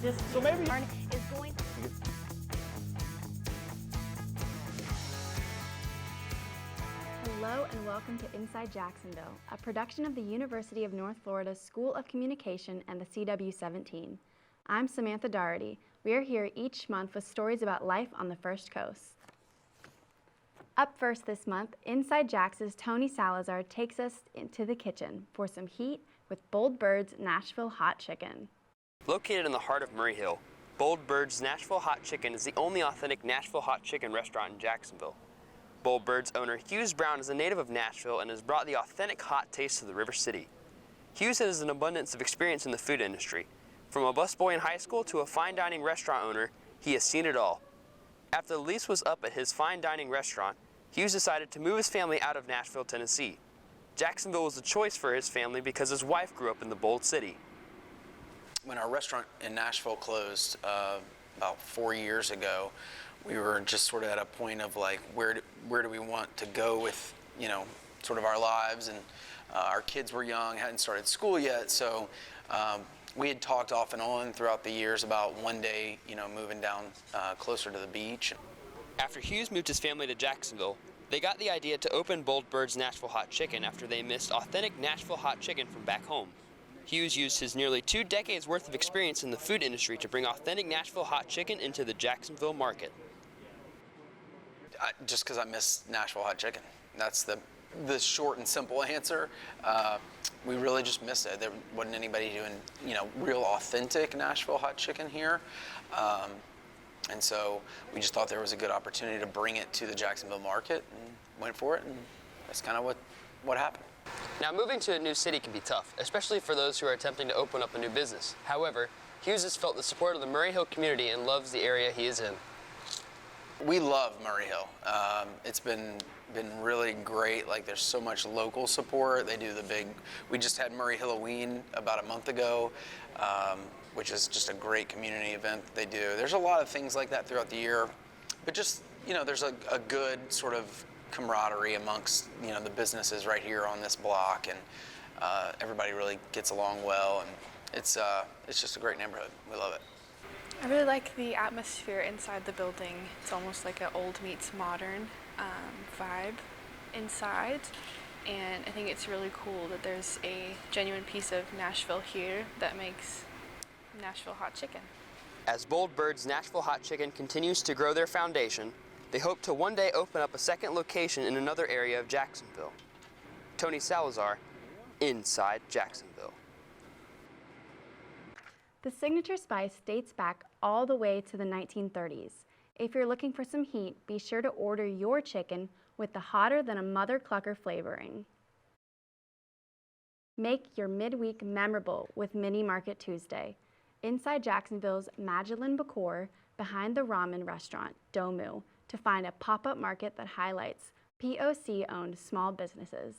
This So maybe is going. Hello and welcome to Inside Jacksonville, a production of the University of North Florida's School of Communication and the CW17. I'm Samantha Doherty. We are here each month with stories about life on the First Coast. Up first this month, Inside Jax's Tony Salazar takes us into the kitchen for some heat with Bold Bird's Nashville Hot Chicken. Located in the heart of Murray Hill, Bold Bird's Nashville Hot Chicken is the only authentic Nashville hot chicken restaurant in Jacksonville. Bold Bird's owner, Hughes Brown, is a native of Nashville and has brought the authentic hot taste to the River City. Hughes has an abundance of experience in the food industry. From a busboy in high school to a fine dining restaurant owner, he has seen it all. After the lease was up at his fine dining restaurant, Hughes decided to move his family out of Nashville, Tennessee. Jacksonville was a choice for his family because his wife grew up in the Bold City. When our restaurant in Nashville closed about 4 years ago, we were just sort of at a point of like, where do we want to go with, sort of our lives, and our kids were young, hadn't started school yet, so we had talked off and on throughout the years about one day, moving down closer to the beach. After Hughes moved his family to Jacksonville, they got the idea to open Bold Bird's Nashville Hot Chicken after they missed authentic Nashville hot chicken from back home. Hughes used his nearly 2 decades worth of experience in the food industry to bring authentic Nashville hot chicken into the Jacksonville market. Just because I miss Nashville hot chicken. That's the short and simple answer. We really just miss it. There wasn't anybody doing, real authentic Nashville hot chicken here. And so we just thought there was a good opportunity to bring it to the Jacksonville market and went for it, and that's kind of what happened. Now, moving to a new city can be tough, especially for those who are attempting to open up a new business. However, Hughes has felt the support of the Murray Hill community and loves the area he is in. We love Murray Hill. It's been really great. Like, there's so much local support. They do we just had Murray Halloween about a month ago, which is just a great community event that they do. There's a lot of things like that throughout the year, but just, there's a good sort of camaraderie amongst, the businesses right here on this block, and everybody really gets along well, and it's just a great neighborhood. We love it. I really like the atmosphere inside the building. It's almost like an old meets modern vibe inside, and I think it's really cool that there's a genuine piece of Nashville here that makes Nashville hot chicken. As Bold Bird's Nashville Hot Chicken continues to grow their foundation, they hope to one day open up a second location in another area of Jacksonville. Tony Salazar, Inside Jacksonville. The signature spice dates back all the way to the 1930s. If you're looking for some heat, be sure to order your chicken with the hotter than a mother clucker flavoring. Make your midweek memorable with Mini Market Tuesday. Inside Jacksonville's Magdalene Bacor, behind the ramen restaurant, Domu, to find a pop-up market that highlights POC-owned small businesses.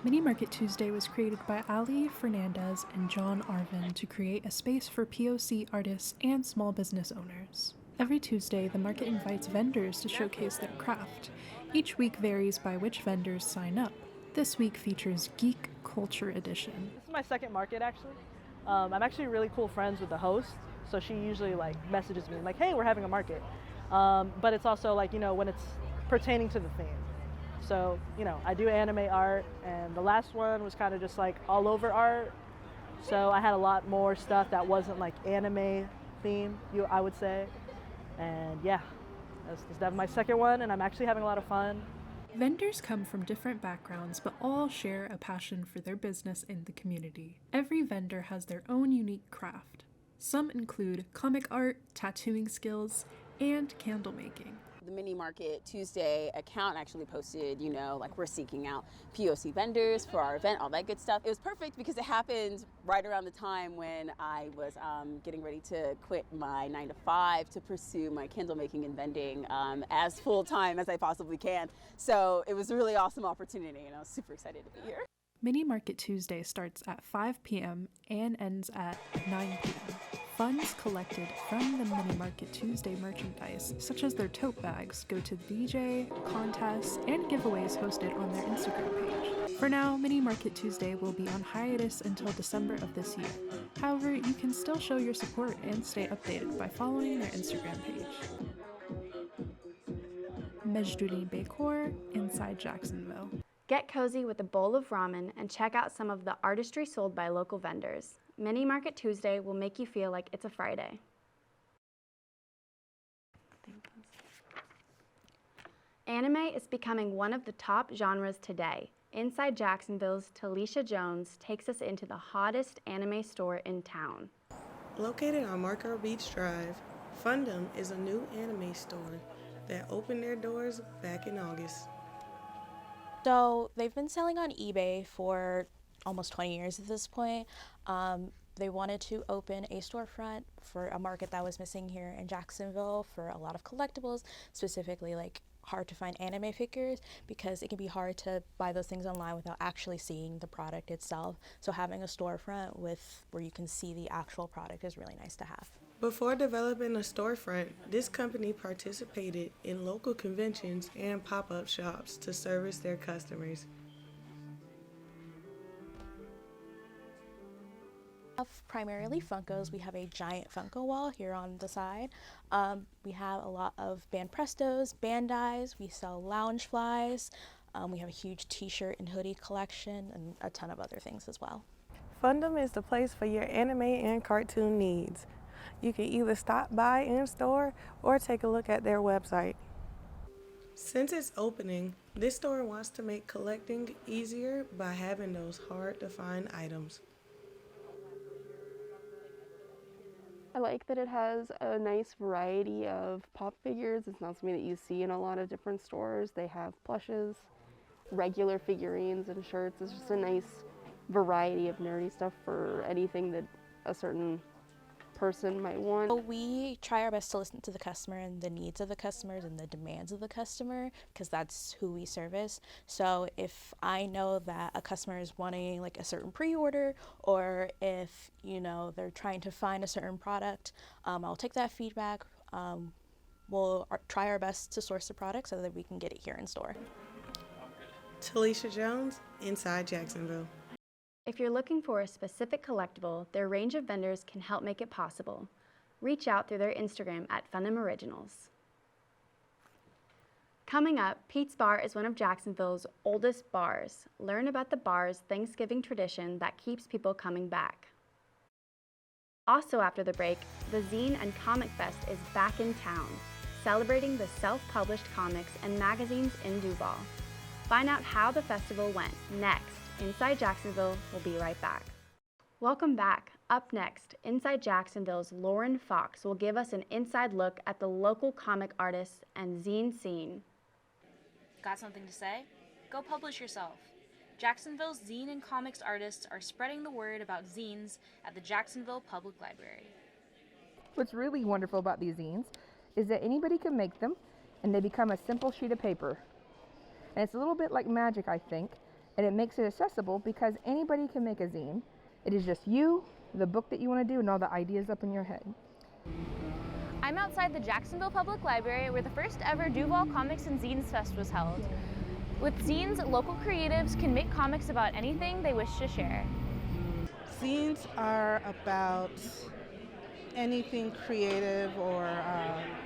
Mini Market Tuesday was created by Ali Fernandez and John Arvin to create a space for POC artists and small business owners. Every Tuesday, the market invites vendors to showcase their craft. Each week varies by which vendors sign up. This week features Geek Culture Edition. This is my second market, actually. I'm actually really cool friends with the host, so she usually messages me like, hey, we're having a market. But it's also when it's pertaining to the theme. So, I do anime art, and the last one was kind of just all over art. So I had a lot more stuff that wasn't anime theme, I would say. And yeah, that's definitely my second one, and I'm actually having a lot of fun. Vendors come from different backgrounds, but all share a passion for their business in the community. Every vendor has their own unique craft. Some include comic art, tattooing skills, and candle making. The Mini Market Tuesday account actually posted, we're seeking out POC vendors for our event, all that good stuff. It was perfect because it happened right around the time when I was getting ready to quit my 9-to-5 to pursue my candle making and vending as full time as I possibly can. So it was a really awesome opportunity, and I was super excited to be here. Mini Market Tuesday starts at 5 p.m. and ends at 9 p.m. Funds collected from the Mini Market Tuesday merchandise, such as their tote bags, go to DJ, contests, and giveaways hosted on their Instagram page. For now, Mini Market Tuesday will be on hiatus until December of this year. However, you can still show your support and stay updated by following their Instagram page. Mejdoulin Bekor, inside Jacksonville. Get cozy with a bowl of ramen and check out some of the artistry sold by local vendors. Mini Market Tuesday will make you feel like it's a Friday. Anime is becoming one of the top genres today. Inside Jacksonville's Talisha Jones takes us into the hottest anime store in town. Located on Marco Beach Drive, Fundum is a new anime store that opened their doors back in August. So they've been selling on eBay for almost 20 years at this point. They wanted to open a storefront for a market that was missing here in Jacksonville for a lot of collectibles, specifically like hard to find anime figures, because it can be hard to buy those things online without actually seeing the product itself. So having a storefront where you can see the actual product is really nice to have. Before developing a storefront, this company participated in local conventions and pop-up shops to service their customers. Primarily Funkos. We have a giant Funko wall here on the side. We have a lot of band Prestos, Bandais. We sell lounge flies. We have a huge t-shirt and hoodie collection and a ton of other things as well. Fundum is the place for your anime and cartoon needs. You can either stop by in store or take a look at their website. Since its opening, this store wants to make collecting easier by having those hard-to-find items. I like that it has a nice variety of pop figures. It's not something that you see in a lot of different stores. They have plushes, regular figurines, and shirts. It's just a nice variety of nerdy stuff for anything that a certain person might want. We try our best to listen to the customer and the needs of the customers and the demands of the customer, because that's who we service. So if I know that a customer is wanting like a certain pre-order, or if they're trying to find a certain product, I'll take that feedback. We'll try our best to source the product so that we can get it here in store. Talisha Jones, inside Jacksonville. If you're looking for a specific collectible, their range of vendors can help make it possible. Reach out through their Instagram at Fundum Originals. Coming up, Pete's Bar is one of Jacksonville's oldest bars. Learn about the bar's Thanksgiving tradition that keeps people coming back. Also after the break, the Zine and Comic Fest is back in town, celebrating the self-published comics and magazines in Duval. Find out how the festival went next. Inside Jacksonville will be right back. Welcome back. Up next, Inside Jacksonville's Lauren Fox will give us an inside look at the local comic artists and zine scene. Got something to say? Go publish yourself. Jacksonville's zine and comics artists are spreading the word about zines at the Jacksonville Public Library. What's really wonderful about these zines is that anybody can make them, and they become a simple sheet of paper. And it's a little bit like magic, I think. And it makes it accessible because anybody can make a zine. It is just you, the book that you want to do, and all the ideas up in your head. I'm outside the Jacksonville Public Library where the first ever Duval Comics and Zines Fest was held. With zines, local creatives can make comics about anything they wish to share. Zines are about anything creative or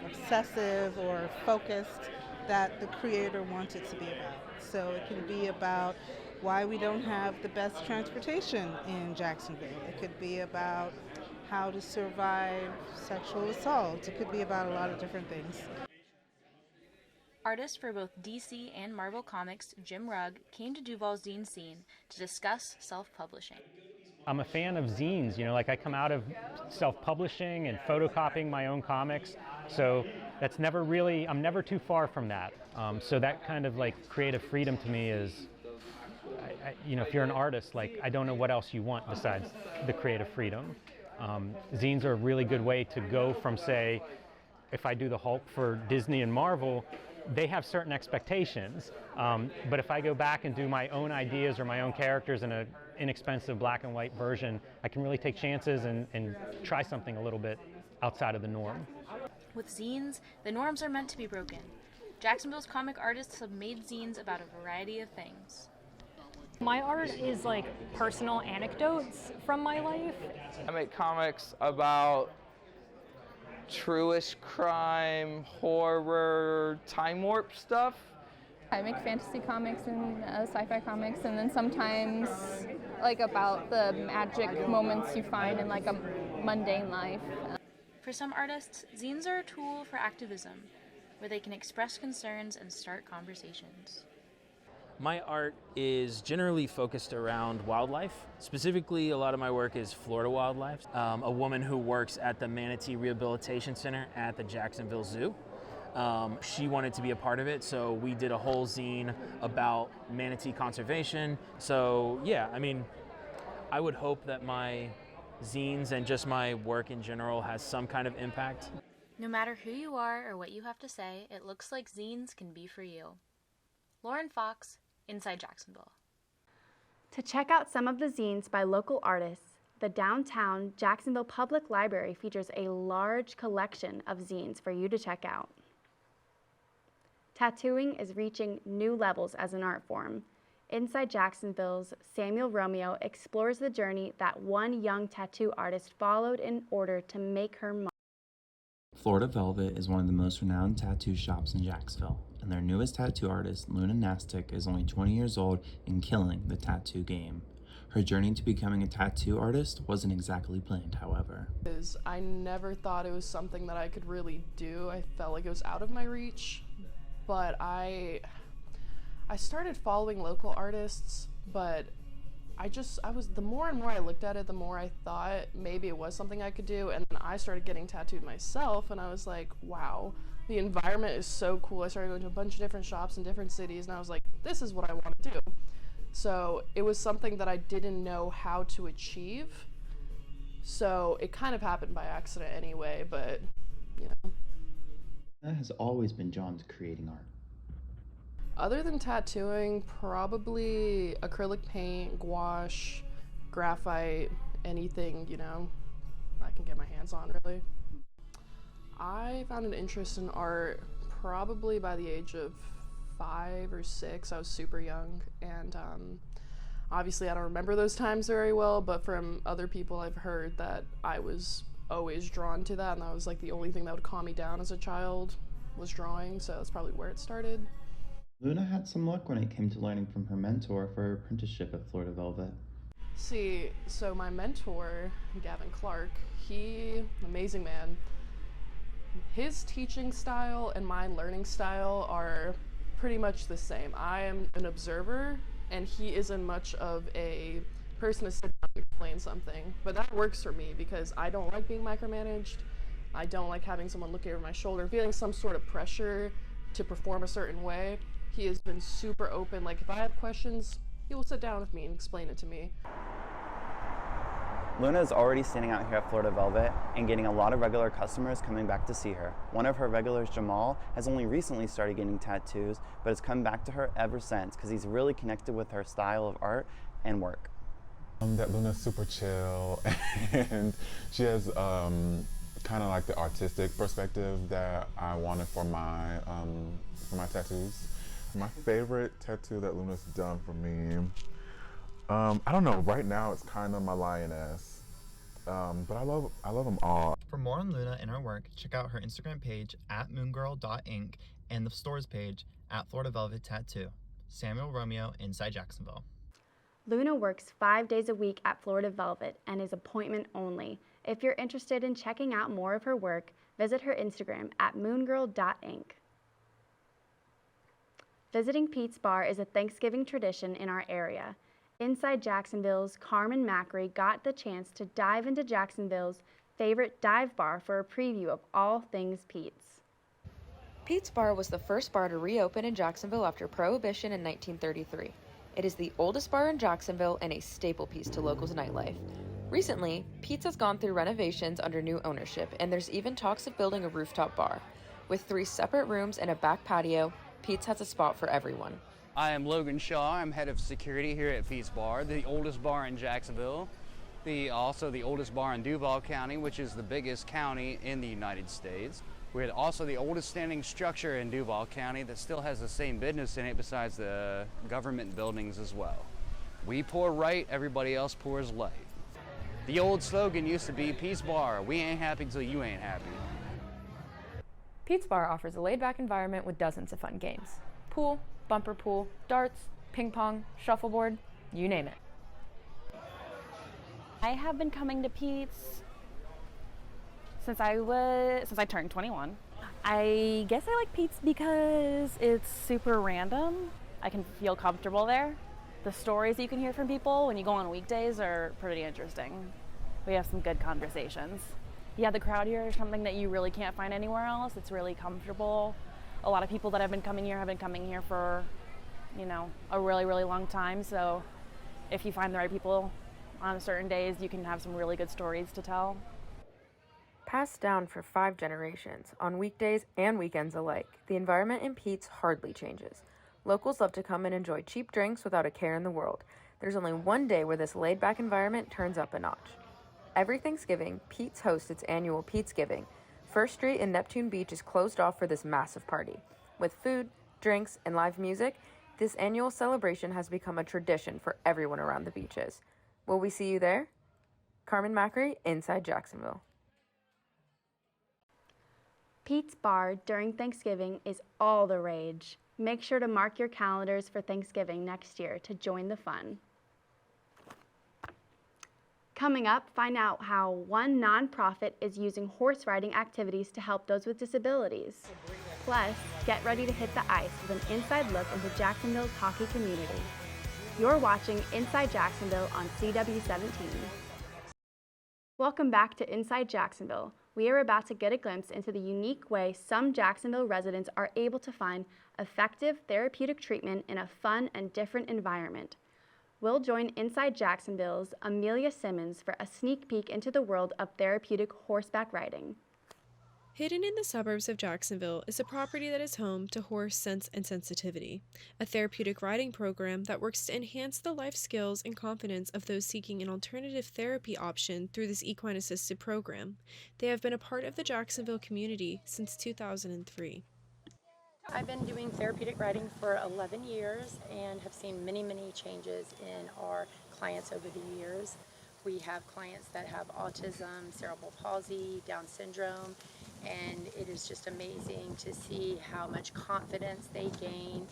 obsessive or focused that the creator wants it to be about. So it can be about why we don't have the best transportation in Jacksonville. It could be about how to survive sexual assault. It could be about a lot of different things. Artists for both DC and Marvel Comics, Jim Rugg, came to Duval's zine scene to discuss self-publishing. I'm a fan of zines, I come out of self-publishing and photocopying my own comics, so that's never really, I'm never too far from that. So that kind of creative freedom to me is, if you're an artist, I don't know what else you want besides the creative freedom. Zines are a really good way to go from, say, if I do the Hulk for Disney and Marvel, they have certain expectations, but if I go back and do my own ideas or my own characters in an inexpensive black and white version, I can really take chances and try something a little bit outside of the norm. With zines, the norms are meant to be broken. Jacksonville's comic artists have made zines about a variety of things. My art is like personal anecdotes from my life. I make comics about truest crime, horror, time warp stuff. I make fantasy comics and sci-fi comics, and then sometimes like about the magic moments you find in like a mundane life. For some artists, zines are a tool for activism, where they can express concerns and start conversations. My art is generally focused around wildlife. Specifically, a lot of my work is Florida wildlife. A woman who works at the Manatee Rehabilitation Center at the Jacksonville Zoo. She wanted to be a part of it, so we did a whole zine about manatee conservation. So yeah, I mean, I would hope that my zines and just my work in general has some kind of impact. No matter who you are or what you have to say, it looks like zines can be for you. Lauren Fox, Inside Jacksonville. To check out some of the zines by local artists, the downtown Jacksonville Public Library features a large collection of zines for you to check out. Tattooing is reaching new levels as an art form. Inside Jacksonville's Samuel Romeo explores the journey that one young tattoo artist followed in order to make her mark. Florida Velvet is one of the most renowned tattoo shops in Jacksonville, and their newest tattoo artist, Luna Nastic, is only 20 years old and killing the tattoo game. Her journey to becoming a tattoo artist wasn't exactly planned, however. I never thought it was something that I could really do. I felt like it was out of my reach, but I started following local artists, but the more and more I looked at it, the more I thought maybe it was something I could do, and then I started getting tattooed myself, and I was like, wow, the environment is so cool. I started going to a bunch of different shops in different cities, and I was like, this is what I want to do. So it was something that I didn't know how to achieve, so it kind of happened by accident anyway, but, you know. That has always been drawn to creating art. Other than tattooing, probably acrylic paint, gouache, graphite, anything, you know, I can get my hands on, really. I found an interest in art probably by the age of 5 or 6. I was super young, and obviously I don't remember those times very well, but from other people I've heard that I was always drawn to that, and that was like the only thing that would calm me down as a child was drawing, so that's probably where it started. Luna had some luck when it came to learning from her mentor for her apprenticeship at Florida Velvet. See, so my mentor, Gavin Clark, amazing man, his teaching style and my learning style are pretty much the same. I am an observer, and he isn't much of a person to sit down and explain something, but that works for me because I don't like being micromanaged. I don't like having someone looking over my shoulder, feeling some sort of pressure to perform a certain way. He has been super open. Like, if I have questions, he will sit down with me and explain it to me. Luna is already standing out here at Florida Velvet and getting a lot of regular customers coming back to see her. One of her regulars, Jamal, has only recently started getting tattoos, but has come back to her ever since because he's really connected with her style of art and work. That Luna's super chill, and she has kind of like the artistic perspective that I wanted for my tattoos. My favorite tattoo that Luna's done for me, I don't know, right now it's kind of my lioness, but I love them all. For more on Luna and her work, check out her Instagram page at moongirl.inc and the stores page at Florida Velvet Tattoo. Samuel Romeo, Inside Jacksonville. Luna works 5 days a week at Florida Velvet and is appointment only. If you're interested in checking out more of her work, visit her Instagram at moongirl.inc. Visiting Pete's Bar is a Thanksgiving tradition in our area. Inside Jacksonville's Carmen Macri got the chance to dive into Jacksonville's favorite dive bar for a preview of all things Pete's. Pete's Bar was the first bar to reopen in Jacksonville after Prohibition in 1933. It is the oldest bar in Jacksonville and a staple piece to locals' nightlife. Recently, Pete's has gone through renovations under new ownership, and there's even talks of building a rooftop bar. With 3 separate rooms and a back patio, Pete's has a spot for everyone. I am Logan Shaw. I'm head of security here at Pete's Bar, the oldest bar in Jacksonville, also the oldest bar in Duval County, which is the biggest county in the United States. We're also the oldest standing structure in Duval County that still has the same business in it besides the government buildings as well. We pour right, everybody else pours light. The old slogan used to be, Pete's Bar, we ain't happy till you ain't happy. Pete's Bar offers a laid-back environment with dozens of fun games. Pool, bumper pool, darts, ping pong, shuffleboard, you name it. I have been coming to Pete's since I turned 21. I guess I like Pete's because it's super random. I can feel comfortable there. The stories you can hear from people when you go on weekdays are pretty interesting. We have some good conversations. Yeah, the crowd here is something that you really can't find anywhere else. It's really comfortable. A lot of people that have been coming here for, a really, really long time. So if you find the right people on certain days, you can have some really good stories to tell. Passed down for 5 generations, on weekdays and weekends alike, the environment in Pete's hardly changes. Locals love to come and enjoy cheap drinks without a care in the world. There's only one day where this laid-back environment turns up a notch. Every Thanksgiving, Pete's hosts its annual Pete'sgiving. First Street in Neptune Beach is closed off for this massive party. With food, drinks, and live music, this annual celebration has become a tradition for everyone around the beaches. Will we see you there? Carmen Macri, Inside Jacksonville. Pete's Bar during Thanksgiving is all the rage. Make sure to mark your calendars for Thanksgiving next year to join the fun. Coming up, find out how one nonprofit is using horse riding activities to help those with disabilities. Plus, get ready to hit the ice with an inside look into Jacksonville's hockey community. You're watching Inside Jacksonville on CW17. Welcome back to Inside Jacksonville. We are about to get a glimpse into the unique way some Jacksonville residents are able to find effective therapeutic treatment in a fun and different environment. We'll join Inside Jacksonville's Amelia Simmons for a sneak peek into the world of therapeutic horseback riding. Hidden in the suburbs of Jacksonville is a property that is home to Horse Sense and Sensitivity, a therapeutic riding program that works to enhance the life skills and confidence of those seeking an alternative therapy option through this equine-assisted program. They have been a part of the Jacksonville community since 2003. I've been doing therapeutic riding for 11 years and have seen many, many changes in our clients over the years. We have clients that have autism, cerebral palsy, Down syndrome, and it is just amazing to see how much confidence they gain.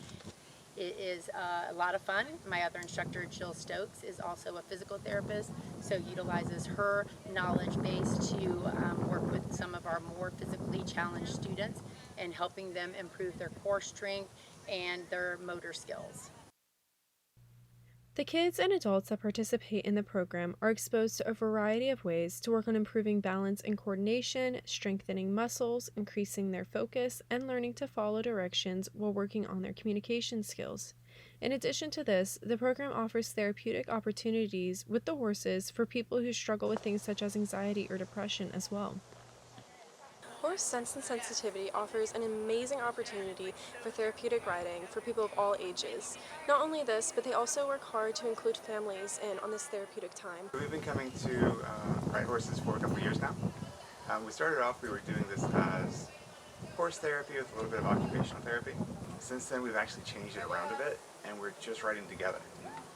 It is a lot of fun. My other instructor, Jill Stokes, is also a physical therapist, so utilizes her knowledge base to work with some of our more physically challenged students and helping them improve their core strength and their motor skills. The kids and adults that participate in the program are exposed to a variety of ways to work on improving balance and coordination, strengthening muscles, increasing their focus, and learning to follow directions while working on their communication skills. In addition to this, the program offers therapeutic opportunities with the horses for people who struggle with things such as anxiety or depression as well. Horse Sense and Sensitivity offers an amazing opportunity for therapeutic riding for people of all ages. Not only this, but they also work hard to include families in on this therapeutic time. We've been coming to ride horses for a couple of years now. We started off, we were doing this as horse therapy with a little bit of occupational therapy. Since then, we've actually changed it around a bit, and we're just riding together.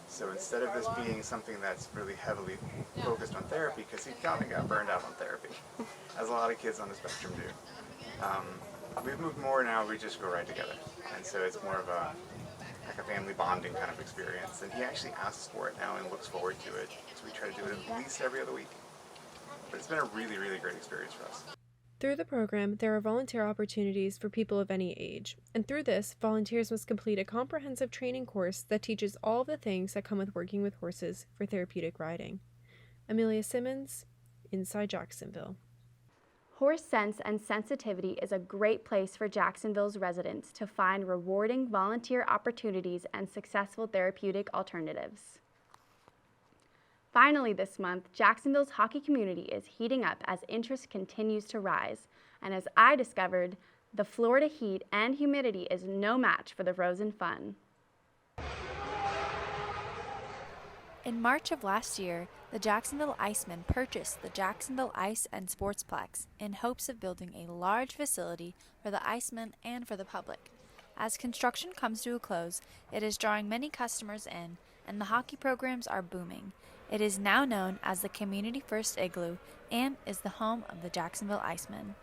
So instead of this being something that's really heavily focused on therapy, because he kind of got burned out on therapy, as a lot of kids on the spectrum do, we've moved more now, we just go ride together. And so it's more of like a family bonding kind of experience. And he actually asks for it now and looks forward to it. So we try to do it at least every other week. But it's been a really, really great experience for us. Through the program, there are volunteer opportunities for people of any age, and through this, volunteers must complete a comprehensive training course that teaches all of the things that come with working with horses for therapeutic riding. Amelia Simmons, Inside Jacksonville. Horse Sense and Sensitivity is a great place for Jacksonville's residents to find rewarding volunteer opportunities and successful therapeutic alternatives. Finally this month, Jacksonville's hockey community is heating up as interest continues to rise. And as I discovered, the Florida heat and humidity is no match for the frozen fun. In March of last year, the Jacksonville Icemen purchased the Jacksonville Ice and Sportsplex in hopes of building a large facility for the Icemen and for the public. As construction comes to a close, it is drawing many customers in, and the hockey programs are booming. It is now known as the Community First Igloo and is the home of the Jacksonville Icemen.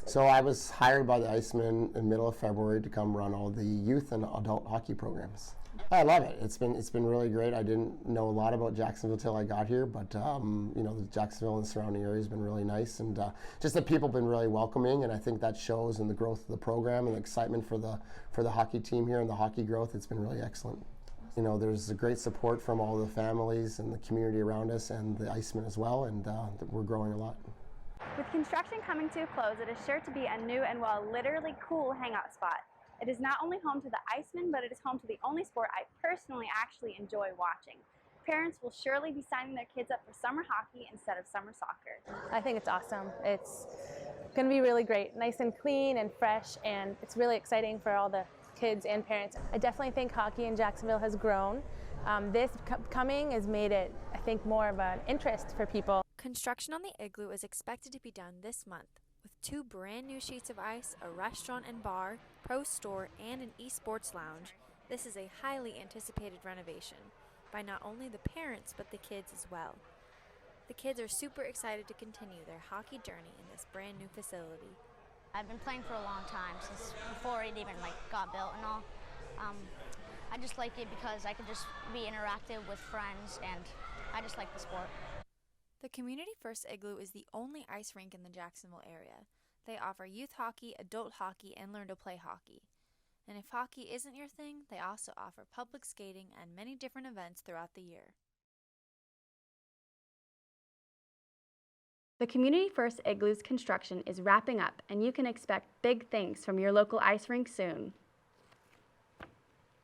So I was hired by the Icemen in middle of February to come run all the youth and adult hockey programs. I love it. It's been really great. I didn't know a lot about Jacksonville till I got here, but you know, the Jacksonville and the surrounding area has been really nice, and just the people have been really welcoming, and I think that shows in the growth of the program and the excitement for the hockey team here and the hockey growth. It's been really excellent. You know, there's a great support from all the families and the community around us and the Icemen as well, and we're growing a lot. With construction coming to a close, it is sure to be a new and, well, literally cool hangout spot. It is not only home to the Icemen, but it is home to the only sport I personally actually enjoy watching. Parents will surely be signing their kids up for summer hockey instead of summer soccer. I think it's awesome. It's going to be really great, nice and clean and fresh, and it's really exciting for all the kids and parents. I definitely think hockey in Jacksonville has grown. This coming has made it, I think, more of an interest for people. Construction on the igloo is expected to be done this month, with 2 brand new sheets of ice, a restaurant and bar, pro store, and an esports lounge. This is a highly anticipated renovation by not only the parents but the kids as well. The kids are super excited to continue their hockey journey in this brand new facility. I've been playing for a long time, since before it even got built and all. I just like it because I can just be interactive with friends, and I just like the sport. The Community First Igloo is the only ice rink in the Jacksonville area. They offer youth hockey, adult hockey, and learn to play hockey. And if hockey isn't your thing, they also offer public skating and many different events throughout the year. The Community First Igloo's construction is wrapping up, and you can expect big things from your local ice rink soon.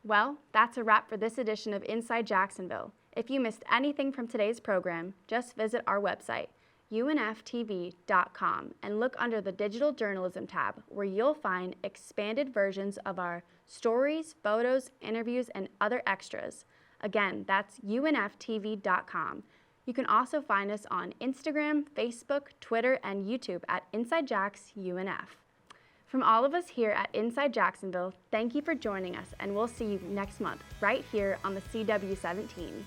Well, that's a wrap for this edition of Inside Jacksonville. If you missed anything from today's program, just visit our website, unftv.com, and look under the Digital Journalism tab, where you'll find expanded versions of our stories, photos, interviews, and other extras. Again, that's unftv.com. You can also find us on Instagram, Facebook, Twitter, and YouTube at InsideJacksUNF. From all of us here at Inside Jacksonville, thank you for joining us, and we'll see you next month right here on the CW17.